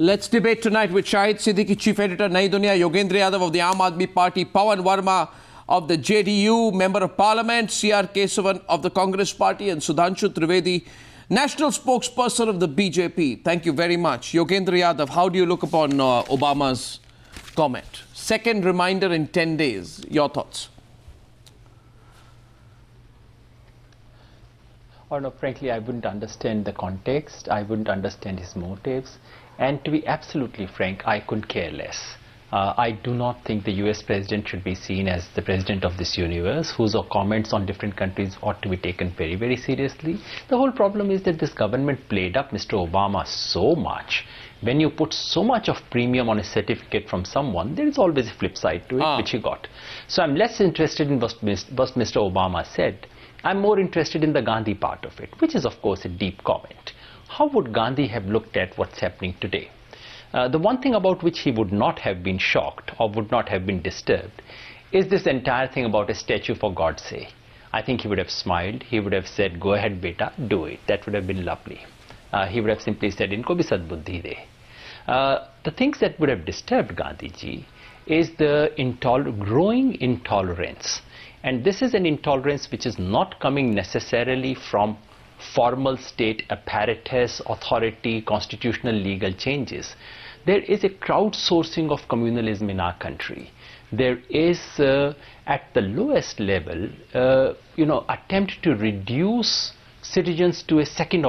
Let's debate tonight with Shahid Siddiqui, Chief Editor, Duniya, Yogendra Yadav of the Aam Admi Party, Pavan Verma of the JDU, Member of Parliament, R Kesavan of the Congress Party, and Sudhanshu Trivedi, National Spokesperson of the BJP. Thank you very much. Yogendra Yadav, how do you look upon Obama's comment? Second reminder in 10 days. Your thoughts? No, frankly, I wouldn't understand the context. I wouldn't understand his motives. And to be absolutely frank, I couldn't care less. I do not think the US president should be seen as the president of this universe, whose comments on different countries ought to be taken very, very seriously. The whole problem is that this government played up Mr. Obama so much. When you put so much of premium on a certificate from someone, there is always a flip side to it, which he got. So I'm less interested in what Mr. Obama said. I'm more interested in the Gandhi part of it, which is, of course, a deep comment. How would Gandhi have looked at what's happening today? The one thing about which he would not have been shocked or would not have been disturbed is this entire thing about a statue for God's sake. I think he would have smiled. He would have said, go ahead, beta, do it. That would have been lovely. He would have simply said, inko bhi sadbuddhi de. The things that would have disturbed Gandhiji is the growing intolerance. And this is an intolerance which is not coming necessarily from formal state apparatus, authority, constitutional legal changes. There is a crowdsourcing of communalism in our country. There is, at the lowest level, attempt to reduce citizens to a second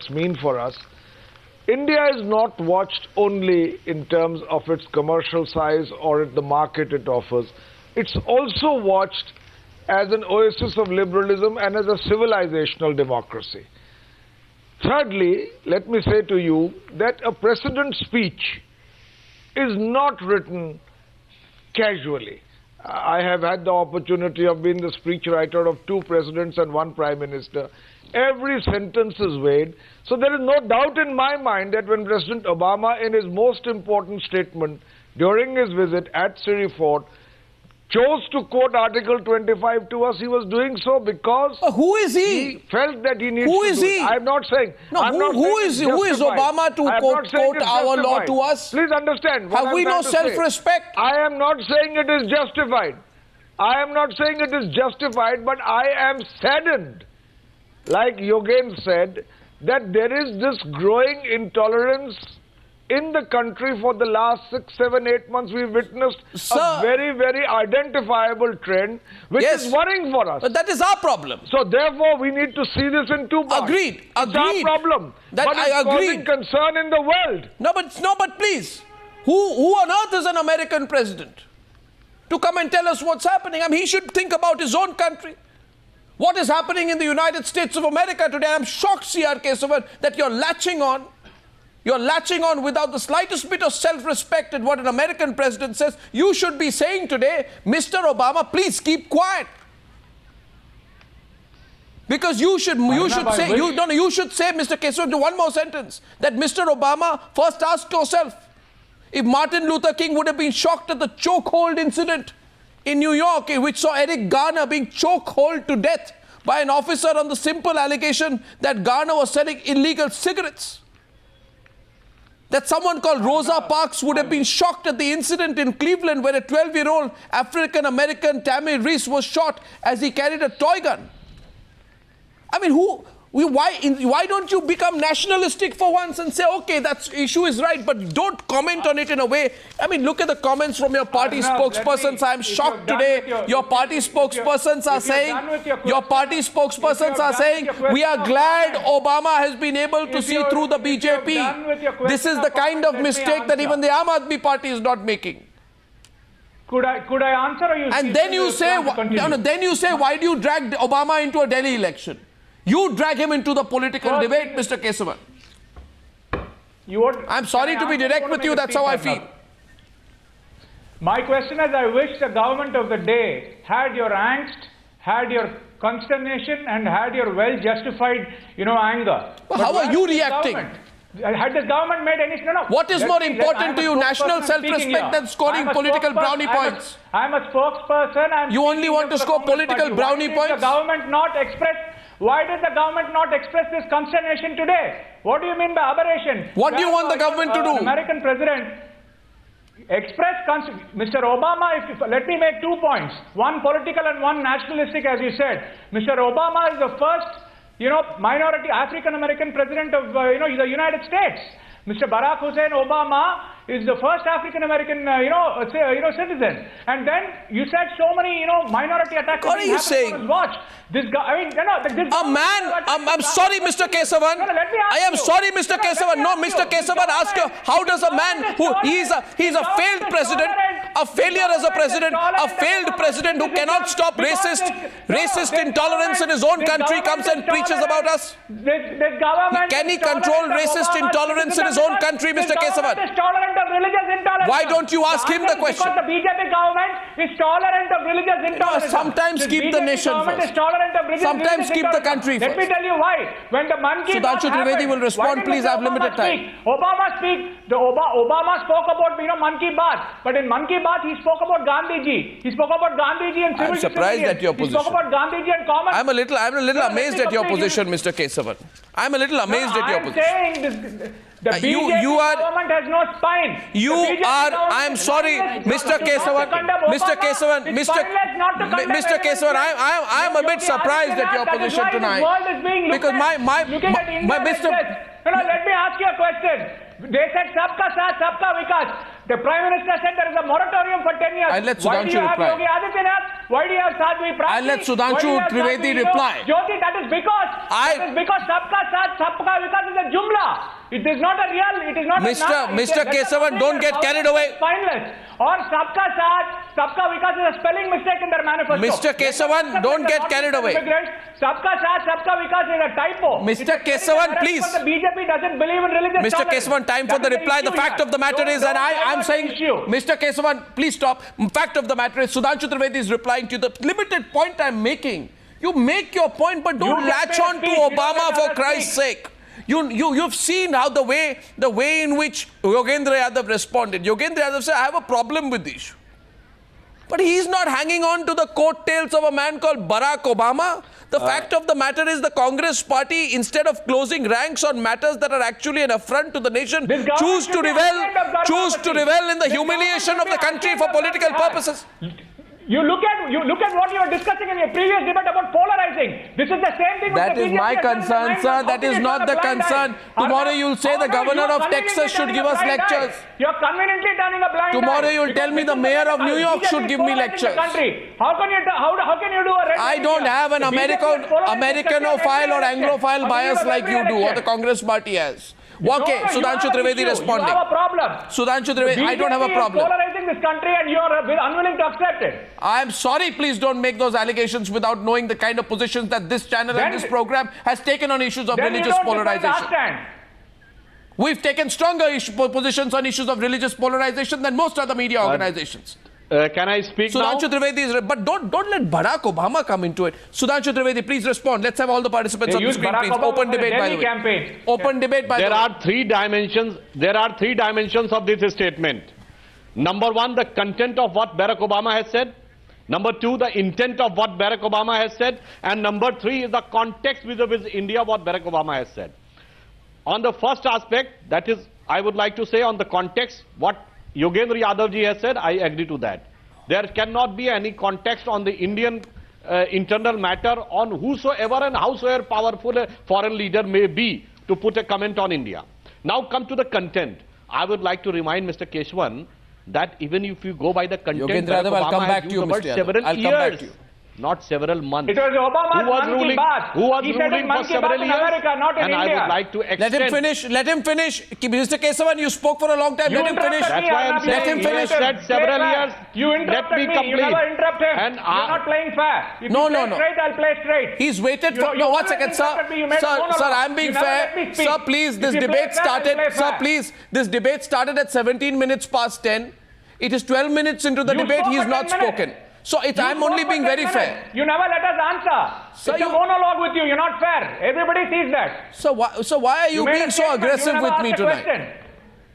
mean for us. India is not watched only in terms of its commercial size or the market it offers. It's also watched as an oasis of liberalism and as a civilizational democracy. Thirdly, let me say to you that a president's speech is not written casually. I have had the opportunity of being the speechwriter of 2 presidents and 1 prime minister. Every sentence is weighed. So there is no doubt in my mind that when President Obama, in his most important statement during his visit at Siri Fort, chose to quote Article 25 to us, he was doing so because who is he? He felt that he needs who to is do he? It. I'm not saying. No, who is Obama to quote our law to us? Please understand. Have we no self-respect? I am not saying it is justified. I am not saying it is justified, but I am saddened, like Yogen said, that there is this growing intolerance in the country. For the last 6, 7, 8 months, we've witnessed a very, very identifiable trend, which is worrying for us. But that is our problem. So therefore, we need to see this in 2 parts. Agreed. It's our problem. But it's causing concern in the world. No, but please, who on earth is an American president to come and tell us what's happening? I mean, he should think about his own country. What is happening in the United States of America today? I'm shocked, R Kesavan, that you're latching on. You're latching on without the slightest bit of self-respect at what an American president says. You should be saying today, Mr. Obama, please keep quiet. Because you should say, Mr. Kesavan, one more sentence, that Mr. Obama, first ask yourself, if Martin Luther King would have been shocked at the chokehold incident in New York, which saw Eric Garner being chokehold to death by an officer on the simple allegation that Garner was selling illegal cigarettes. That someone called Rosa Parks would have been shocked at the incident in Cleveland where a 12-year-old African-American Tammy Reese was shot as he carried a toy gun. I mean, why don't you become nationalistic for once and say, okay, that issue is right, but don't comment on it in a way. I mean, look at the comments from your party spokespersons. I'm shocked today. Your party spokespersons are saying, we are glad Obama has been able to see through the BJP. This is the kind of mistake that even the Aam Admi Party is not making. Could I answer? Or you and then you say, why do you drag Obama into a Delhi election? You drag him into the political debate, Mr. Kesavan. I'm sorry to be direct with you, that's how I feel. My question is, I wish the government of the day had your angst, had your consternation, and had your well-justified, anger. But how are you reacting? Had this government made any... What is more important to you, national self-respect than scoring political brownie points? I'm a spokesperson. You only want to score political brownie points? The government not express... Why did the government not express this consternation today? What do you mean by aberration? What do you want the government to do? American president Mr. Obama, let me make 2 points. One political and one nationalistic, as you said. Mr. Obama is the first, minority African-American president of, the United States. Mr. Barack Hussein Obama is the first African-American, citizen. And then you said so many, minority attacks. What are you saying? Watch. This guy, I'm sorry, Mr. Kesavan. I am sorry, Mr. Kesavan. No, Mr. Kesavan, ask you, how does a man who, he's a failed president, a failure as a president, a failed president who cannot stop racist intolerance in his own country comes and preaches about us? Can he control racist intolerance in his own country, Mr. Kesavan? Why don't you ask him the question? Because the BJP government is tolerant of religious intolerance. Sometimes keep the nation first. Sometimes keep the country first. Let me tell you why. When the Man Ki Baat Sudhanshu Trivedi will respond. Please, I have limited time. Obama spoke about Man Ki Baat, but in Man Ki Baat he spoke about Gandhiji. He spoke about Gandhiji and civil disobedience. I'm surprised at your position. He spoke about Gandhiji and common. I'm a little amazed at your position, Mr. Kesavan. I'm a little amazed at your position. I'm saying the BJP government has no spine. I'm sorry, Mr. Kesavan, I'm a bit surprised at your position tonight. Because let me ask you a question. They said Sabka Saath, Sabka Vikas. The Prime Minister said there is a moratorium for 10 years. I'll let Sudhanshu reply. Why do you have Sadhvi Prasad? I'll let Sudhanshu Trivedi reply. Jyoti, that is because Sabka Saath, Sabka Vikas is a jumla. It is not a real, it is not Mr. Kesavan, don't get carried away. Spineless. Or Sabka Saath, Sabka Vikas is a spelling mistake in their manifesto. Mr. Kesavan, don't get carried away. Sabka Saath, Sabka Vikas is a typo. Mr. Kesavan, please. The BJP doesn't believe in religious Mr. Kesavan, time for the reply. The fact of the matter is, and I'm saying, Mr. Kesavan, please stop. Fact of the matter is, Sudhanshu Trivedi is replying to the limited point I'm making. You make your point, but don't latch on to Obama for Christ's sake. You've seen how the way in which Yogendra Yadav responded. Yogendra Yadav said, I have a problem with the issue. But he's not hanging on to the coattails of a man called Barack Obama. The fact of the matter is the Congress party, instead of closing ranks on matters that are actually an affront to the nation, choose to revel in the humiliation of the country for political purposes. You look at what you were discussing in your previous debate about polarizing. This is the same thing. That is my concern, sir. That is not the concern. Tomorrow you'll say the governor of Texas should give us lectures. You're conveniently turning a blind eye. Tomorrow you'll tell me the mayor of New York should give me lectures. How can you do a red I don't have an Americanophile or Anglophile bias like you do, or the Congress party has. Okay, Sudhanshu Trivedi responding. You have a problem. Sudhanshu Trivedi, I don't have a problem. Polarizing this country and you are unwilling to accept it. I'm sorry, please don't make those allegations without knowing the kind of positions that this channel and this program has taken on issues of religious polarization. We've taken stronger positions on issues of religious polarization than most other media organizations. Can I speak now? Sudhanshu Trivedi is... But don't let Barack Obama come into it. Sudhanshu Trivedi, please respond. Let's have all the participants on the screen, please. Open debate, by the way. Open debate, by the way. There are three dimensions of this statement. Number one, the content of what Barack Obama has said. Number two, the intent of what Barack Obama has said. And number three is the context with India, what Barack Obama has said. On the first aspect, that is, I would like to say on the context, what Yogendra Yadav ji has said, I agree to that. There cannot be any context on the Indian internal matter on whosoever and howsoever powerful a foreign leader may be to put a comment on India. Now come to the content. I would like to remind Mr. Kesavan that even if you go by the content, Yogendra Yadav, I'll come back to you, Mr. Yadav. Several I'll come years, back to you. not several months. It was Obama's Who was ruling for several years? America, not in and India. I would like to extend. Let him finish. Mr. Kesavan, you spoke for a long time. Let him finish. That's why I'm saying let him finish. He said several years. You interrupted me. You never interrupt him. And you're not playing fair. If No, you play no. straight, I'll play straight. He's waited for... No, 1 second, sir. Sir, I'm being fair. Sir, please, this debate started... Sir, please, this debate started at 17 minutes past 10. It is 12 minutes into the debate. He has not spoken. So I'm only being very fair. You never let us answer. Sir, it's a monologue with you. You're not fair. Everybody sees that. So why are you being so aggressive with me tonight?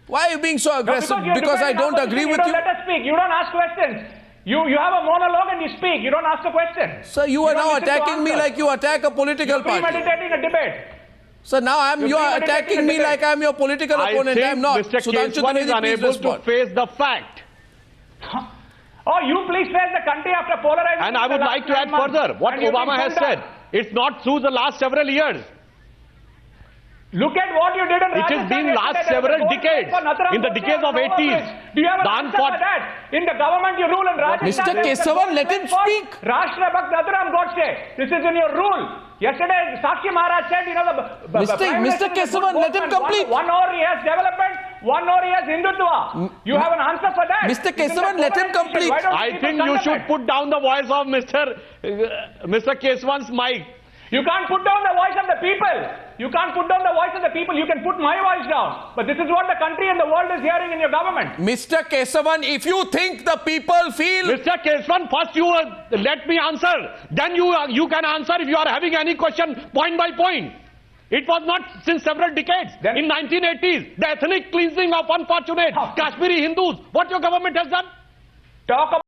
Why are you being so aggressive? Because I don't agree with you? You don't let us speak. You don't ask questions. You have a monologue and you speak. You don't ask a question. Sir, you are now attacking me like you attack a political party. You're premeditating a debate. So now you are attacking me like I'm your political opponent. I'm not. Mr. Sudhanshu Kesavan is Trivedi, unable to face the fact. Oh, you please face the country after polarization. And I would like to add further what Obama has said. It's not through the last several years. Look at what you did in Rajya Sabha. It has been last several decades. In the decades of 80s. Do you have an answer for that? In the government you rule in Rajya Mr. Kesavan, let him speak. Rashtra Bhakt Natharam Godse. This is in your rule. Yesterday, Sakshi Maharaj said, you know, Mr. Kesavan, let him complete. 1 hour he has development, 1 hour he has Hindutva. You have an answer for that. Mr. Kesavan, let him complete. I think you should put down the voice of Mr. Kesavan's mic. You can't put down the voice of the people. You can't put down the voice of the people. You can put my voice down. But this is what the country and the world is hearing in your government. Mr. Kesavan, if you think the people feel... Mr. Kesavan, first you let me answer. Then you can answer if you are having any question point by point. It was not since several decades. Then, in 1980s, the ethnic cleansing of unfortunate Kashmiri Hindus. What your government has done? Talk about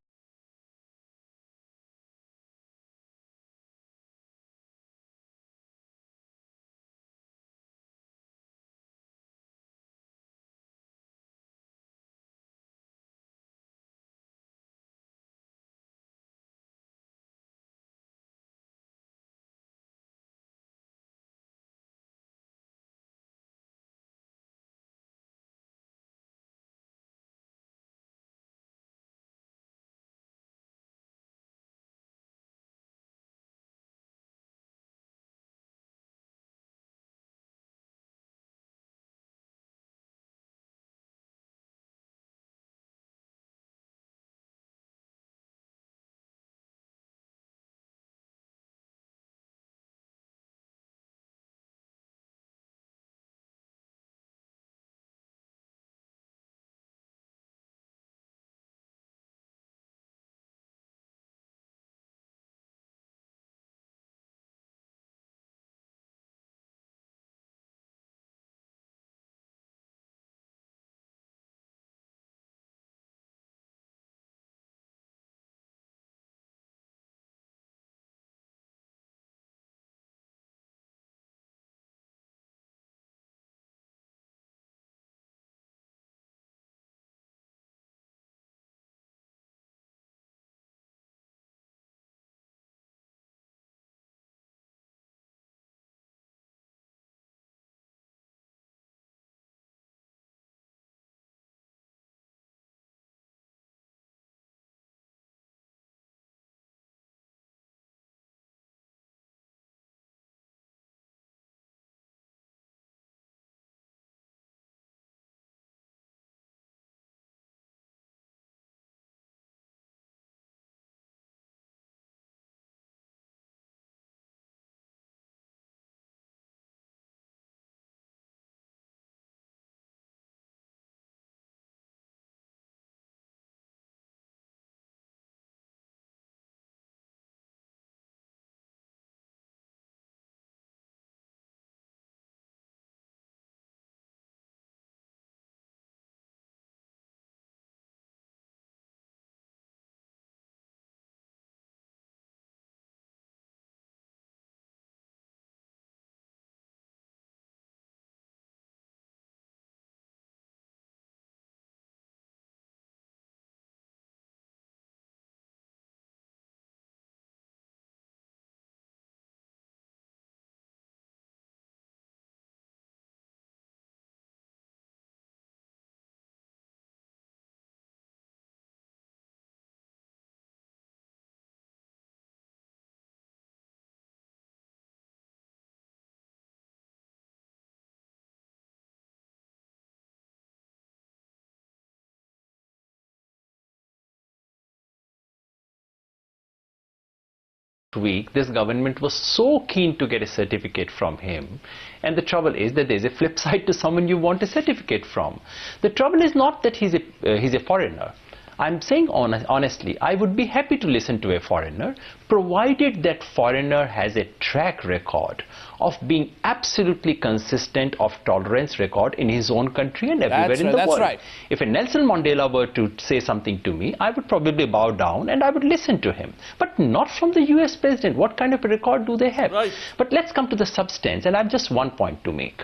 week, this government was so keen to get a certificate from him. And the trouble is that there's a flip side to someone you want a certificate from. The trouble is not that he's a foreigner. I'm saying honestly, I would be happy to listen to a foreigner, provided that foreigner has a track record of being absolutely consistent of tolerance record in his own country and everywhere in the world. That's right. If a Nelson Mandela were to say something to me, I would probably bow down and I would listen to him. But not from the US president. What kind of a record do they have? Right. But let's come to the substance, and I have just one point to make.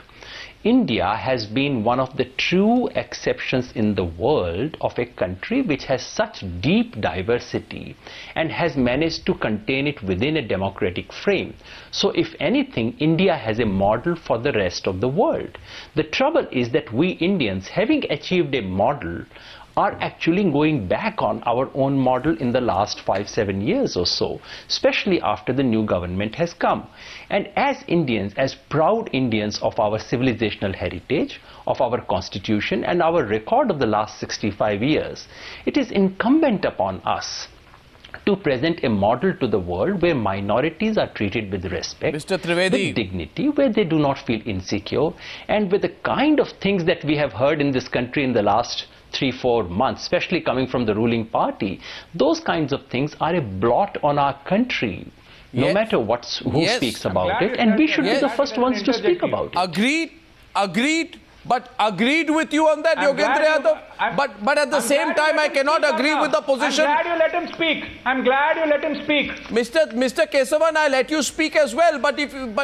India has been one of the true exceptions in the world of a country which has such deep diversity and has managed to contain it within a democratic frame. So if anything, India has a model for the rest of the world. The trouble is that we Indians, having achieved a model, are actually going back on our own model in the last 5-7 years or so, especially after the new government has come. And as Indians, as proud Indians of our civilizational heritage, of our constitution and our record of the last 65 years, it is incumbent upon us to present a model to the world where minorities are treated with respect, Mr. Trivedi, with dignity, where they do not feel insecure, and with the kind of things that we have heard in this country in the last 3-4 months, especially coming from the ruling party. Those kinds of things are a blot on our country, no Yes. matter who Yes. speaks I'm about glad it, you and said we that. should Yes. be the first ones to speak about it. Agreed, but agreed with you on that, I'm glad Yogendra you- Yadav. I'm- But at the I'm same glad you time, let I him cannot speak, agree Arnab. with the position. I'm glad you let him speak. I'm glad you let him speak. Mr. Kesavan, I let you speak as well, but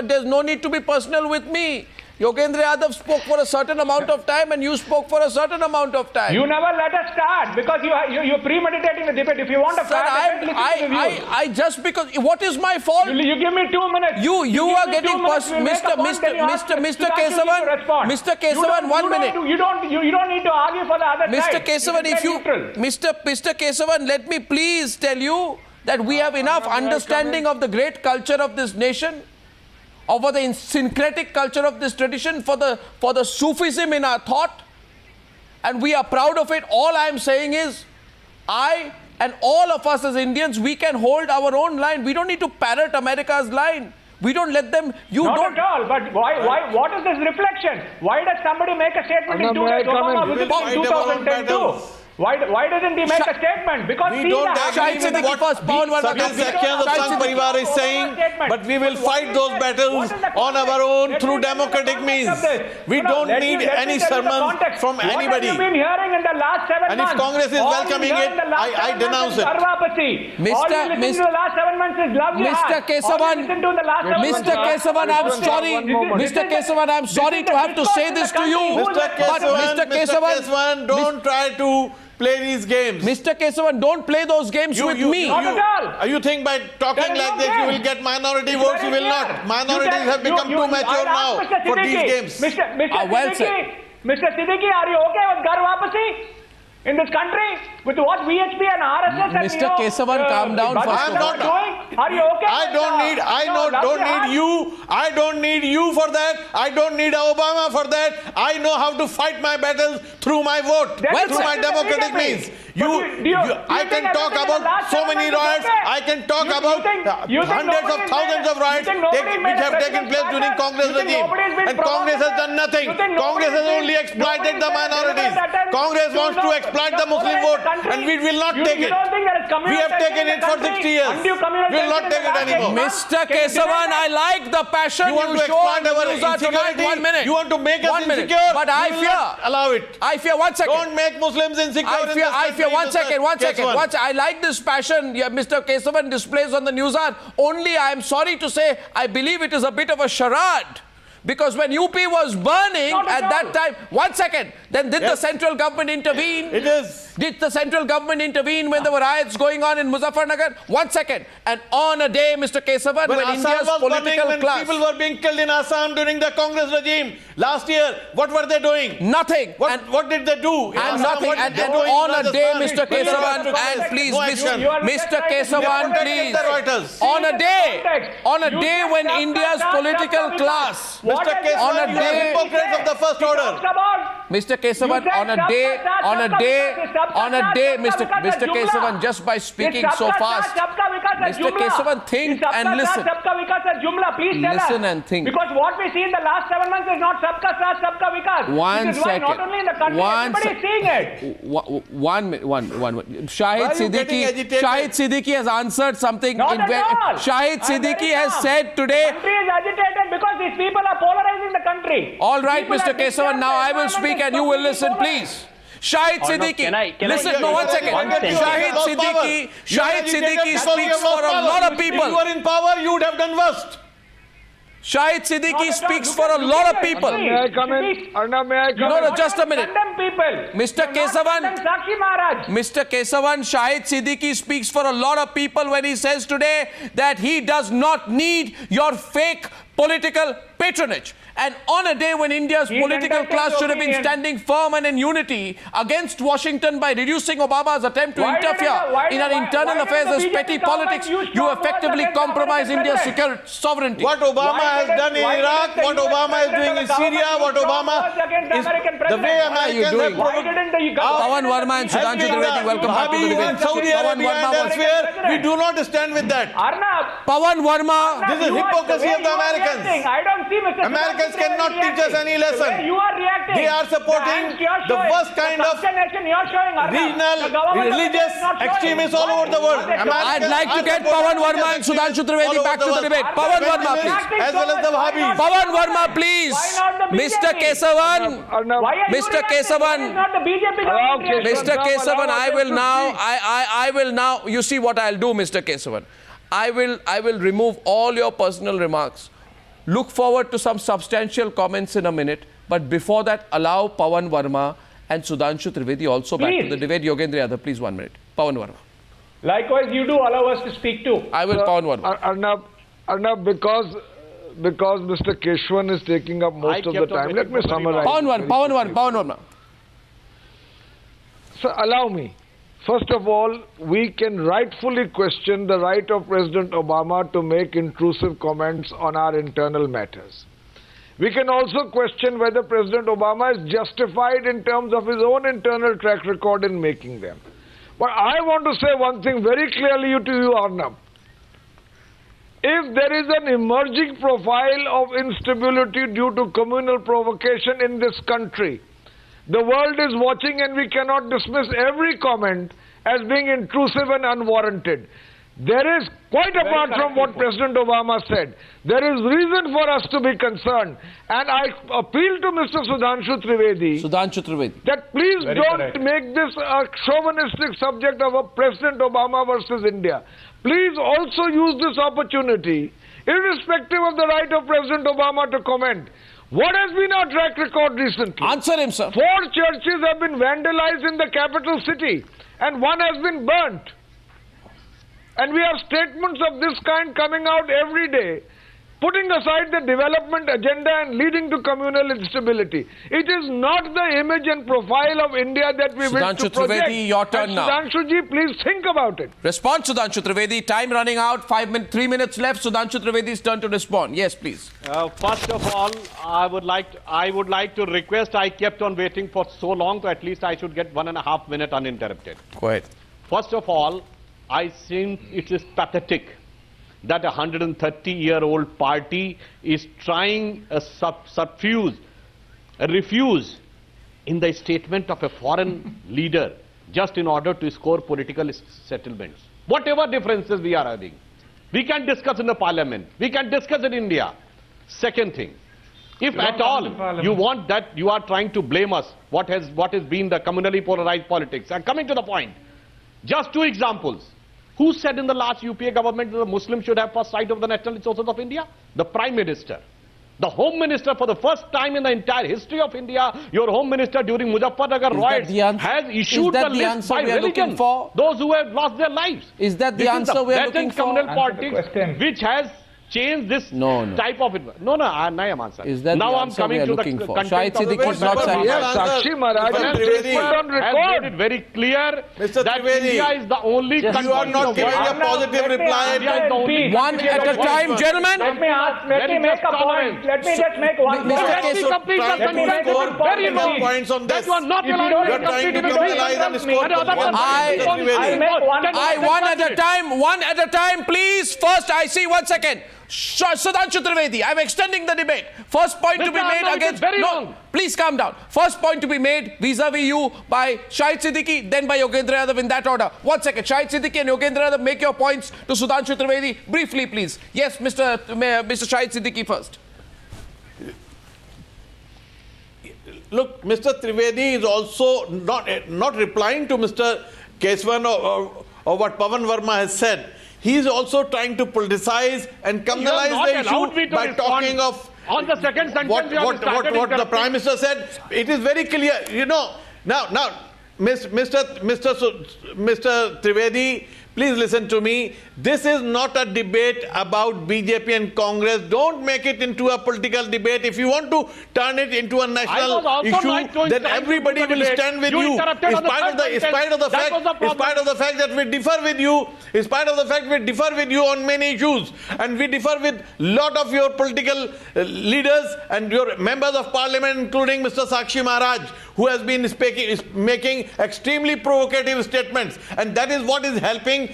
there's no need to be personal with me. Yogendra Yadav spoke for a certain amount of time and you spoke for a certain amount of time. You never let us start because you're premeditating the debate. If you want a Sir, fair debate, listen to the views. I just because, what is my fault? You give me 2 minutes. You give are me getting 2 minutes, we'll make a point, then you ask Mr. Sudhanshu Kesavan, to respond. Mr. Kesavan, 1 minute. You don't need to argue for the other Mr. side. Kesavan, You if you, can stay neutral. Mr. Kesavan, let me please tell you that we have enough understanding of the great culture of this nation, over the syncretic culture of this tradition, for the Sufism in our thought, and we are proud of it. All I am saying is, I and all of us as Indians, we can hold our own line. We don't need to parrot America's line. We don't let them. Not at all. But why? What is this reflection? Why does somebody make a statement in 2 days? Obama visited in 2010 too. Why doesn't he make a statement? Because we don't agree Shahid with Siddiqui what first, Pavan Kumar certain Verma. sections of Shahid Sangh Siddiqui. Parivar is saying, but we will fight those battles on our own through democratic means. We don't need any sermons from anybody. What have you been hearing in the last 7 And if months? Congress is All welcoming you heard it, in the last I 7 denounce months is it. Arvapati. All you listened to the last 7 months is love Mr. jihad. Kesavan, All you listened to in the last 7 months Mr. is- Kesavan, I'm sorry. Mr. Kesavan, I'm sorry to have to say this to you. Mr. But Mr. Kesavan, don't try to play these games. Mr. Kesavan, don't play those games with me. Not at all. You think by talking There is like no this you game. will get minority It's votes? You very will clear. not. Minorities have become too mature now for these games. Mr. Well said. Mr. Siddiqui, are you okay with Ghar Wapasi in this country? With what VHP and RSS and Mr. Kesavan, calm down Bharatiya first of Janata all. doing? Are you okay? I don't need you. I don't need you for that. I don't need Obama for that. I know how to fight my battles through my vote, Well through said. my democratic means. I can talk about so many riots. I can talk about hundreds of thousands of riots which have taken place during Congress regime. And Congress has done nothing. Congress has only exploited the minorities. Congress wants to exploit the Muslim vote, and we will not take it. We have taken it for 60 years. We will not take it anymore. Mr. Kesavan, I like the passion You want to show on exploit the our Newshour tonight. insecurity? 1 minute. You want to make us 1 minute. insecure? But We I will fear. not allow it. I fear. 1 second. Don't make Muslims insecure. I fear. 1 second. 1 second. I like this passion Mr. Kesavan displays on the Newshour. Only I am sorry to say, I believe it is a bit of a charade. Because when UP was burning at that time, 1 second, then did the central government intervene? It is. Did the central government intervene when there were riots going on in Muzaffarnagar? 1 second. And on a day, Mr. Kesavan, when Assam India's was burning, political when class... people were being killed in Assam during the Congress regime last year, what were they doing? Nothing. What did they do? in And Assam? nothing. What And did they do in on a day, Rajasthan? Mr. When they Kesavan, went to and Congress? please, No action. Mr. Kesavan, They please. protected the Reuters. On a day when India's political class, Mr. Kesavan, you are hypocrites of the first order. Mr. Kesavan, You said on a day, Mr. Kesavan, just by speaking so fast, Mr. Kesavan, think and listen. Please tell Listen us. and think. Because what we see in the last 7 months is not Sabka Saath, Sabka Vikas. One This is why second. not only in the country, everybody is seeing it. One minute. Why are you getting agitated? Shahid Siddiqui has answered something. Not at all. Shahid I'm very Siddiqui has calm. said today. Country is agitated because these people are polarizing the country. All right, People Mr. are Kesavan, now I will environment speak is and you will completely listen, polarized. please. Shahid Arnab, Siddiqui, can I listen, no, one second. One second. Shahid Siddiqui speaks for a lot of If you people. were in power, you would have done worst. Shahid Siddiqui speaks for a lot of people. May I come in? Arnab, may I come in? No, just a minute. Condemn people. Mr. Kesavan, Sakshi Maharaj. Mr. Kesavan, Shahid Siddiqui speaks for a lot of people when he says today that he does not need your fake political patronage. And on a day when India's He's political entitled class to should have been opinion. standing firm and in unity against Washington by reducing Obama's attempt to Why did interfere in our internal why affairs did as the petty BJP politics, government use you strong words effectively against the compromise American India's president? sovereignty. What Obama has done in Iraq, what Obama is doing in Syria, what Obama is the way Americans have provoked. Pavan Verma and Sudhanshu Trivedi, welcome back to the debate. In Saudi Pavan Arabia Verma and was- elsewhere, we do not stand with that. Arnab. Pavan Verma. This is hypocrisy of the Americans. I don't see Mr. Americans Sudhanshu cannot Trivedi teach us reacting. any lesson. The way you are reacting. They are supporting The angst you are the showing, worst kind the of subjugation you are showing, Arnab. regional, The government of religious India is not showing. extremists all over the world. I'd like to get Pavan Verma and Sudhanshu Trivedi back to the debate. Pavan Verma, please. As well as the Wahhabis. Pavan Verma, please. Why not the Mr. BJP? Kesavan. Arnab, Why are you Mr. reacting? Kesavan. Why is not the BJP government reacting? Mr. Kesavan, I will Allow now, others to I will now, you see what I'll do, Mr. Kesavan. I will remove all your personal remarks. Look forward to some substantial comments in a minute. But before that, allow Pavan Verma and Sudhanshu Trivedi also back to Please. the debate. Yogendra Yadav, please 1 minute. Pavan Verma. Likewise, you do allow us to speak too. I will, Pavan Verma. Arnab, because Mr. Kesavan is taking up most of the kept on time, let waiting me for very summarize. Pavan Verma. So allow me. First of all, we can rightfully question the right of President Obama to make intrusive comments on our internal matters. We can also question whether President Obama is justified in terms of his own internal track record in making them. But I want to say one thing very clearly to you, Arnab. If there is an emerging profile of instability due to communal provocation in this country, the world is watching and we cannot dismiss every comment as being intrusive and unwarranted. There is, quite apart from what President Obama said, there is reason for us to be concerned. And I appeal to Mr. Sudhanshu Trivedi that please Very don't correct. make this a chauvinistic subject of a President Obama versus India. Please also use this opportunity, irrespective of the right of President Obama to comment. What has been our track record recently? Answer him, sir. 4 churches have been vandalized in the capital city and 1 has been burnt. And we have statements of this kind coming out every day, putting aside the development agenda and leading to communal instability. It is not the image and profile of India that we wish Sudhanshu to project. Trivedi, your turn and now. Sudhanshu ji, please think about it. Respond, Sudhanshu Trivedi. Time running out. 3 minutes left. Sudhanshu Trivedi's turn to respond. Yes, please. First of all, I would like to request, I kept on waiting for so long, so at least I should get 1.5 minutes uninterrupted. Quiet. First of all, I think it is pathetic that a 130-year-old party is trying a refuse in the statement of a foreign leader just in order to score political settlements. Whatever differences we are having, we can discuss in the parliament, we can discuss in India. Second thing, if at all you want that, you are trying to blame us, what has been the communally polarized politics. And coming to the point, just 2 examples. Who said in the last UPA government that the Muslims should have first sight of the national resources of India? The Prime Minister. The Home Minister, for the first time in the entire history of India, your Home Minister during Muzaffarnagar riots has issued the list by religion, those who have lost their lives. Is that the answer we are looking for? Communal politics which has change this No. type of... No, I am answering. Is that now the I'm answer coming we are to the looking for? content Shahid of the Siddiqui is not Mr. saying Yes, that. Sakshi Maharaj Mr. has Trivedi put on has record. made it very clear Mr. that Trivedi, India is the only country... You are not giving a positive reply. India is the only One country at a in the world. time, gentlemen. Let me make a point. Let me just make one Mr. point. Let me Kesavan, complete the trying to sentence. score Very enough long. points on That this. you are not If you allowing don't- me You are to trying to complete the criminalize and sentence. score And other one person- Mr. Trivedi. One at a time, please. First, I see 1 second. Sudhanshu Trivedi, I'm extending the debate. First point to be Mr. made Arnab, it is against... very No, long. please calm down. First point to be made vis-a-vis you by Shahid Siddiqui, then by Yogendra Yadav in that order. 1 second. Shahid Siddiqui and Yogendra Yadav, make your points to Sudhanshu Trivedi. Briefly, please. Yes, Mr. Shahid Siddiqui first. Look, Mr. Trivedi is also not replying to Mr. Kesavan or what Pavan Verma has said. He is also trying to politicize and criminalize the issue by talking of on the second sentence what the Prime Minister said. It is very clear. You know, now, Mr. Trivedi, please listen to me. This is not a debate about BJP and Congress. Don't make it into a political debate. If you want to turn it into a national issue, then everybody will stand with you. In spite of the fact that we differ with you, in spite of the fact we differ with you on many issues, and we differ with lot of your political leaders and your members of parliament, including Mr. Sakshi Maharaj, who has been making extremely provocative statements, and that is what is helping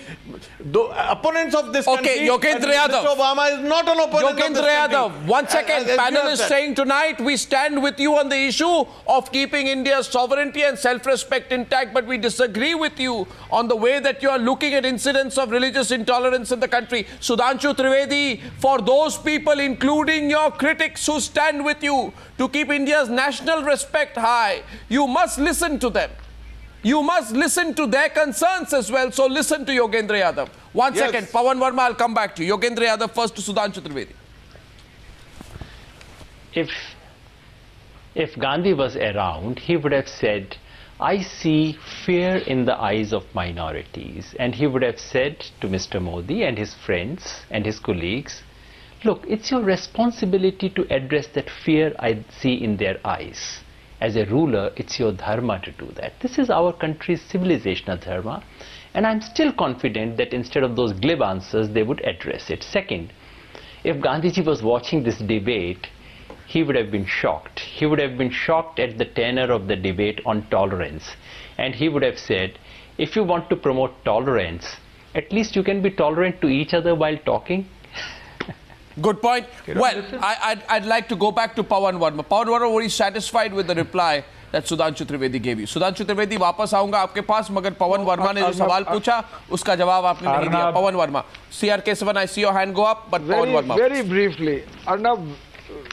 the opponents of this country. Okay, Yogendra Yadav. Mr. Obama is not an opponent of this Yogendra country. Yadav, 1 second. Panel is saying tonight we stand with you on the issue of keeping India's sovereignty and self-respect intact, but we disagree with you on the way that you are looking at incidents of religious intolerance in the country. Sudhanshu Trivedi, for those people, including your critics who stand with you to keep India's national respect high, you must listen to them. You must listen to their concerns as well. So listen to Yogendra Yadav. 1 second. Pavan Verma, I'll come back to you. Yogendra Yadav first to Sudhanshu Trivedi. If Gandhi was around, he would have said, I see fear in the eyes of minorities. And he would have said to Mr. Modi and his friends and his colleagues, look, it's your responsibility to address that fear I see in their eyes. As a ruler, it's your dharma to do that. This is our country's civilizational dharma. And I'm still confident that instead of those glib answers, they would address it. Second, if Gandhiji was watching this debate, he would have been shocked. He would have been shocked at the tenor of the debate on tolerance. And he would have said, if you want to promote tolerance, at least you can be tolerant to each other while talking. Good point. Well, I'd like to go back to Pavan Verma. Pavan Verma, were you satisfied with the reply that Sudhanshu Trivedi gave you? Sudhanshu Trivedi, वापस आऊंगा आपके पास, मगर पवन वर्मा ने जो सवाल पूछा, उसका जवाब आपने नहीं दिया. Pavan Verma. R Kesavan, I see your hand go up, but Pavan Verma. Very briefly, Arnab,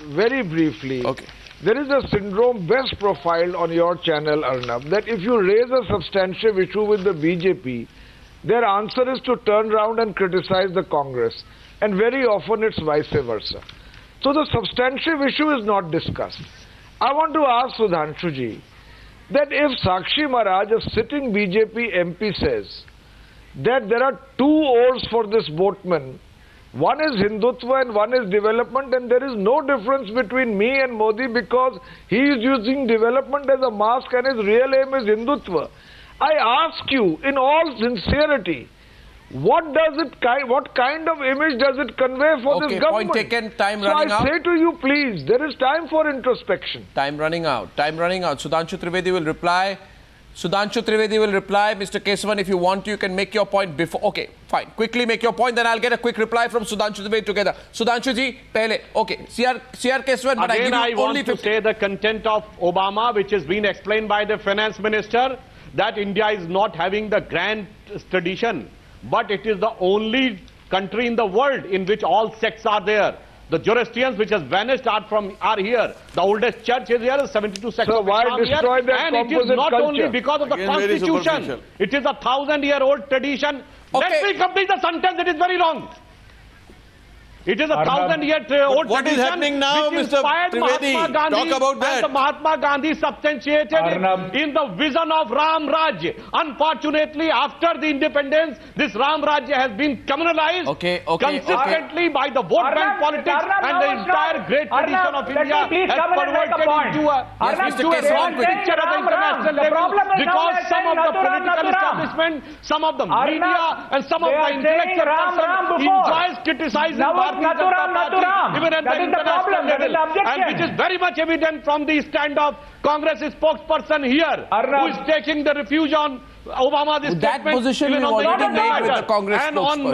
very briefly. Okay. There is a syndrome best profiled on your channel, Arnab, that if you raise a substantive issue with the BJP, their answer is to turn around and criticize the Congress. And very often it's vice versa. So the substantive issue is not discussed. I want to ask Sudhanshu ji that if Sakshi Maharaj, a sitting BJP MP, says that there are two oars for this boatman, one is Hindutva and one is development, and there is no difference between me and Modi because he is using development as a mask and his real aim is Hindutva. I ask you in all sincerity, what kind of image does it convey for this government? Point taken, time running out. So I say to you, please, there is time for introspection. Time running out. Sudhanshu Trivedi will reply. Mr. Kesavan, if you want to, you can make your point before. Okay, fine. Quickly make your point, then I'll get a quick reply from Sudhanshu Trivedi together. Sudhanshu ji, pehle. Okay, CR Kesavan, but Again, I give you only 50. want to say the content of Obama, which has been explained by the finance minister, that India is not having the grand tradition, but it is the only country in the world in which all sects are there. The Zoroastrians, which has vanished, are here. The oldest church is here, 72 sects So of why Islam destroy here. that And it is composite not culture? only because of the Again, very constitution. superficial. It is a 1,000-year-old tradition. Okay. Let me complete the sentence. It is very long. It is a 1,000-year-old what is tradition happening now, which Mr. inspired Trivedi? Mahatma Gandhi, Talk about that. and the Mahatma Gandhi substantiated it Arnab. in the vision of Ram Rajya. Unfortunately, after the independence, this Ram Rajya has been communalized consistently by the vote bank politics, and the entire great tradition of India has perverted into a wrong picture at the international level, because some of the political establishment, some of the media, and some of the intellectual persons enjoys criticizing Bharatiya Janata Party even at the international level, and which is very much evident from the stand of Congress spokesperson here, who is taking the refuge on Obama's statement. That position we've already made with the Congress spokesperson.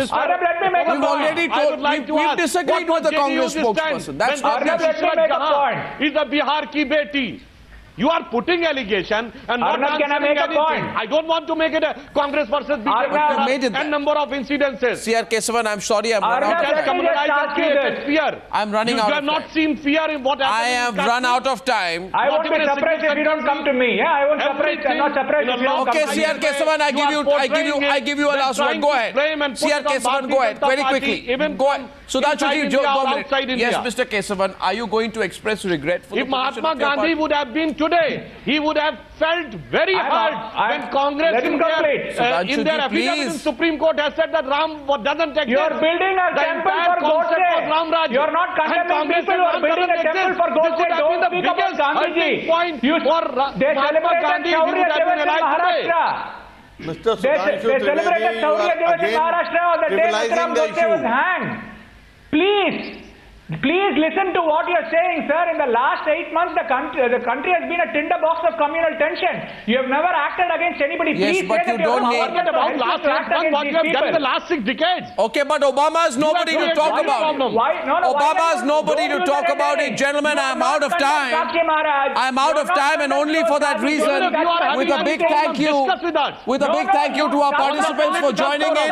We've already told, we've disagreed with the Congress spokesperson. That's not the issue. Is the Bihar ki beti. You are putting allegation and not Arnab, can I make a point? I don't want to make it a Congress versus BJP and number of incidences. R Kesavan, I'm sorry, I'm running out of time. Fear. I'm running out of time. You have not seen fear in what happened. I have run out of time. I won't be surprised if you don't come to me. Yeah, I won't surprise. I'm not surprised if you don't come to me. Okay, R Kesavan, I give you a last word. Go ahead. R Kesavan, go ahead. Very quickly. Go ahead. Sudhanshu, yes, Mr. Kesavan, are you going to express regret for if Mahatma Gandhi would have been today, he would have felt very hard when Congress in their affidavit in Supreme Court has said that Ram doesn't exist. You are building a temple for Godse. You are not condemning people who are building a temple for Godse. Don't speak about Gandhiji. They celebrated Shaurya Divas in Maharashtra. Mr. They Sudhanshu celebrated Trivedi, Shaurya Divas in again Maharashtra on the day Vikram Godse was hanged. Please listen to what you are saying, sir. In the last 8 months, the country has been a tinderbox of communal tension. You have never acted against anybody. Yes, please but say you don't need about last 8 months, what you have done in the last 6 decades. Okay, but Obama is nobody to talk about it. Obama is nobody to talk about it. Gentlemen, I'm out of time. I'm out of time, and only for that reason, with a big thank you, to our participants for joining in,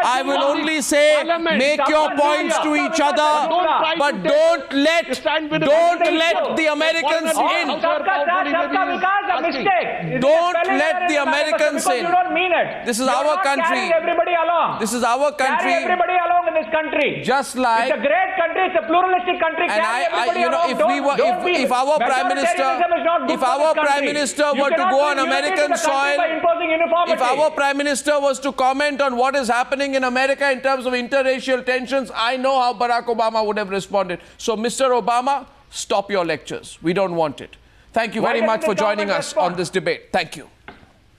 I will only say, make your points to each other, but don't let the Americans in. Don't let the Americans in. This is our country. This is our country. Carry everybody along in this country. Just like, it's a great country. It's a pluralistic country. and if our prime minister were to go on American soil, if our prime minister was to comment on what is happening in America in terms of interracial tensions, I know how Barack Obama would have responded. So, Mr. Obama, stop your lectures. We don't want it. Thank you very much for joining us on this debate. Thank you.